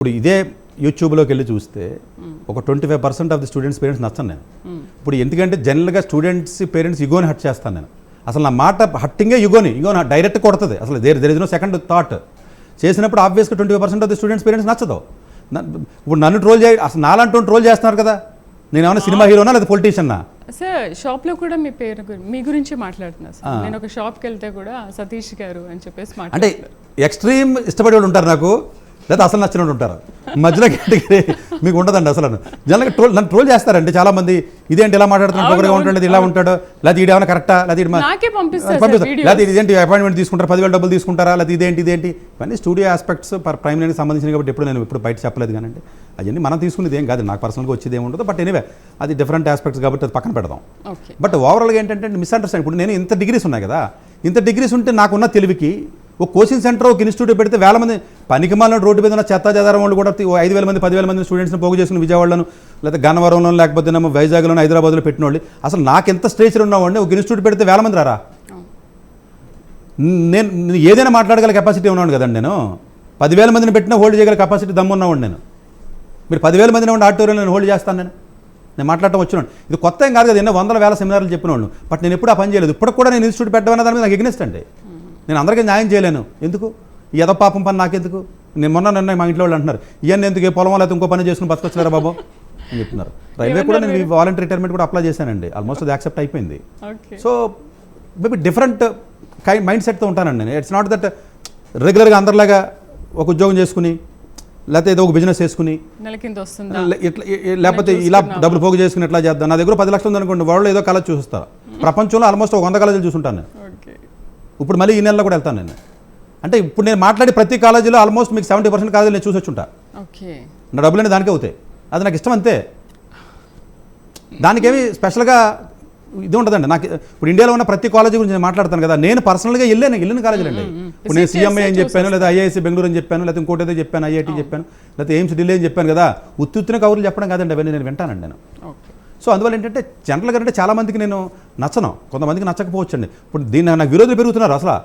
ఇప్పుడు ఇదే యూట్యూబ్లోకి వెళ్ళి చూస్తే ఒక 25% ఆఫ్ ది స్టూడెంట్స్ పేరెంట్స్ నచ్చను నేను. ఇప్పుడు ఎందుకంటే జనరల్గా స్టూడెంట్స్ పేరెంట్స్ ఇగోని హట్ చేస్తాను నేను. అసలు నా మాట హట్టింగే ఇగోని డైరెక్ట్ కొడుతుంది. అసలు there is no second thought. చేసినప్పుడు ఆబ్వియస్గా 25% ఆఫ్ ది స్టూడెంట్స్ పేరెంట్స్ నచ్చదు. ఇప్పుడు నన్ను ట్రోల్ చేయ అసలు నాలంటూ ట్రోల్ చేస్తున్నారు కదా. నేను ఏమైనా సినిమా హీరోనా లేదా పొలిటీషియన్నా? సార్ షాప్లో కూడా మీ పేరు మీ గురించి మాట్లాడుతున్నా సార్. నేను ఒక షాప్కి వెళ్తే కూడా సతీష్ గారు అని చెప్పేసి అంటే ఎక్స్ట్రీమ్ ఇష్టపడే వాళ్ళు ఉంటారు నాకు, లేదా అసలు నచ్చిన వాళ్ళు ఉంటారు. మధ్యలో కేటగిరీ మీకు ఉండదండి. అసలు జనరల్గా నన్ను ట్రోల్ చేస్తారండి చాలా మంది. ఇదేంటి ఇలా మాట్లాడుతున్నాడు, పొగరగా ఉంటాడు, ఇలా ఉంటాడు, లేదా ఇది ఏమైనా కరెక్టా, లేదా పంపిస్తారు, లేదా ఇదేంటి అపాయింట్మెంట్ తీసుకుంటారు, 10,000 డబ్బులు తీసుకుంటారా, లేదా ఇదేంటి ఇవన్నీ స్టూడియో ఆస్పెక్ట్స్ ప్రైమ్ లైన్కి సంబంధించినవి కాబట్టి ఎప్పుడు బయట చెప్పలేదు. కానీ అవన్నీ మనం తీసుకునేది ఏం కాదు, నాకు పర్సనల్గా వచ్చేది ఏమి ఉండదు. బట్ ఎనీవే అది డిఫరెంట్ ఆస్పెక్ట్స్ కాబట్టి అది పక్కన పెడదాం. బట్ ఓవరాల్గా ఏంటంటే మిస్అండర్స్టాండింగ్. ఇప్పుడు నేను ఇంత డిగ్రీస్ ఉన్నాయి కదా, ఇంత డిగ్రీస్ ఉంటే నాకున్న తెలివికి ఒక కోచింగ్ సెంటర్, ఒక ఇన్స్టిట్యూట్ పెడితే వేల మంది పనికిమాలిన రోడ్డు మీద ఉన్న చెత్త చెదారం వాళ్ళు కూడా 5,000 మంది 10,000 మంది స్టూడెంట్స్ని పోగు చేసుకుని విజయవాడలో లేదా గన్నవరంలో లేకపోతే వైజాగ్లో హైదరాబాద్లో పెట్టిన వాళ్ళు అసలు నాకెంత స్ట్రేచర్ ఉన్నవాడిని ఒక ఇన్స్టిట్యూట్ పెడితే వేల మంది రారా? నేను ఏదైనా మాట్లాడగల కెపాసిటీ ఉన్నాను కదండి. నేను 10,000 మందిని పెట్టినా హోల్డ్ చేయగల కెపాసిటీ దమ్మున్నవాడు నేను. మీరు 10,000 మందిని ఉండి ఆడిటోరియంలో నేను హోల్డ్ చేస్తాను. నేను మాట్లాడటం వచ్చినాడు. ఇది కొత్త ఏం కాదు కదా, ఎన్నో 100,000 సెమినార్లు చెప్పినవాళ్ళు. బట్ నేను ఎప్పుడు ఆ పని చేయలేదు. ఇప్పుడు కూడా నేను ఇన్స్టిట్యూట్ పెట్టమన్న దాని మీద నాకు ఎగ్నెస్ట్ అండి. నేను అందరికీ న్యాయం చేయలేను. ఎందుకు ఈ ఎద పాపం పని నాకెందుకు? నేను మొన్న మా ఇంట్లో వాళ్ళు అంటున్నారు, ఇవన్నీ ఎందుకు, ఏ పొలం అయితే ఇంకో పని చేసుకుని బతకొచ్చారా బాబు అని చెప్తున్నారు. రైల్వే కూడా నేను వాలంటీర్ రిటైర్మెంట్ కూడా అప్లై చేశానండి. ఆల్మోస్ట్ అది యాక్సెప్ట్ అయిపోయింది. సో మేబీ డిఫరెంట్ మైండ్ సెట్తో ఉంటానండి నేను. ఇట్స్ నాట్ దట్ రెగ్యులర్గా అందరిలాగా ఒక ఉద్యోగం చేసుకుని లేకపోతే ఏదో ఒక బిజినెస్ చేసుకుని లేకపోతే ఇలా డబ్బులు పోగు చేసుకుని ఎట్లా చేద్దాం. నా దగ్గర 10 లక్షలు ఉందనుకోండి, వాళ్ళు ఏదో కాలేజ్ చూస్తారు. ప్రపంచంలో ఆల్మోస్ట్ ఒక 100 కాలేజీలు చూసుంటాను నేను. ఇప్పుడు మళ్ళీ ఈ నెలలో కూడా వెళ్తాను నేను. అంటే ఇప్పుడు నేను మాట్లాడే ప్రతి కాలేజీలో ఆల్మోస్ట్ మీకు 70% కాలేజీలు నేను చూసి వచ్చుంటా. నా డబ్బులన్నీ దానికే అవుతాయి. అది నాకు ఇష్టం అంతే. దానికేమి స్పెషల్గా ఇది ఉంటుందండి నాకు. ఇప్పుడు ఇండియాలో ఉన్న ప్రతి కాలేజీ గురించి నేను మాట్లాడతాను కదా. నేను పర్సనల్గా వెళ్ళిన కాలేజీలు అండి. ఇప్పుడు నేను సిఎంఐ అని చెప్పాను, లేదా ఐఐఎస్సి బెంగళూరు అని చెప్పాను, లేదా ఇంకోటి ఏదో చెప్పాను, ఐఐటి చెప్పాను, లేకపోతే ఎయిమ్స్ ఢిల్లీ అని చెప్పాను కదా. ఉత్తుత్తిన కబుర్లు చెప్పడం కాదండి, అవన్నీ నేను వింటానండి నేను. సో అందువల్ల ఏంటంటే జనరల్గా అంటే చాలామందికి నేను నచ్చను, కొంతమందికి నచ్చకపోవచ్చండి. ఇప్పుడు దీన్ని నాకు విరోధులు పెరుగుతున్నారు అసలు.